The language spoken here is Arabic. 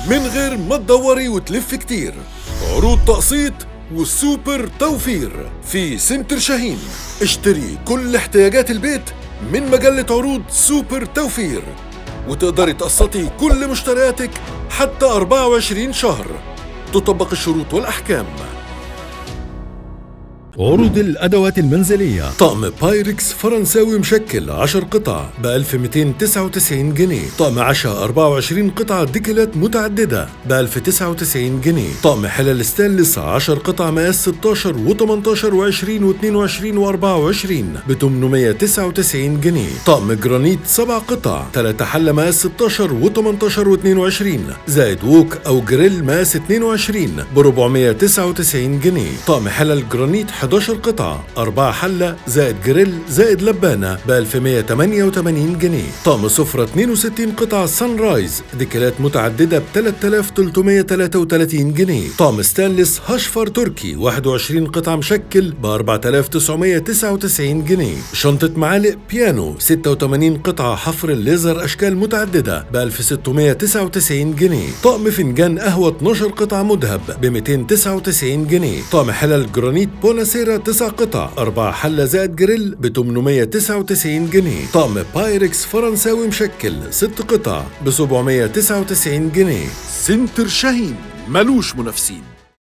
من غير ما تدوري وتلف كتير. عروض تقسيط والسوبر توفير في سنتر شاهين. اشتري كل احتياجات البيت من مجلة عروض سوبر توفير، وتقدري تقسطي كل مشترياتك حتى 24 شهر. تطبق الشروط والأحكام. عروض الأدوات المنزلية: طقم بايركس فرنساوي مشكل 10 قطع ب 1299 جنيه. طقم عشاء 24 قطعة ديكلات متعددة ب 1099 جنيه. طقم حلل ستانلس 10 قطع مقاس 16 و18 و20 و22 و24 ب 899 جنيه. طقم جرانيت 7 قطع 3 حلة مقاس 16 و18 و22 زائد ووك أو جريل مقاس 22 ب 499 جنيه. طقم حلل جرانيت 11 قطعة 4 حلة زائد جريل زائد لبانة ب 1188 جنيه. طقم سفرة 62 قطعة سان رايز ديكلات متعددة ب 3333 جنيه. طقم ستانلس هشفر تركي 21 قطعة مشكل ب 4999 جنيه. شنطة معالق بيانو 86 قطعة حفر الليزر أشكال متعددة ب 1699 جنيه. طقم فنجان قهوة 12 قطعة مذهب ب 299 جنيه. طقم حلل جرانيت بوناسيرا 9 قطع 4 حلة زائد جريل ب 899 جنيه. طقم بايركس فرنساوي مشكل 6 قطع ب 799 جنيه. سنتر شاهين ملوش منافسين.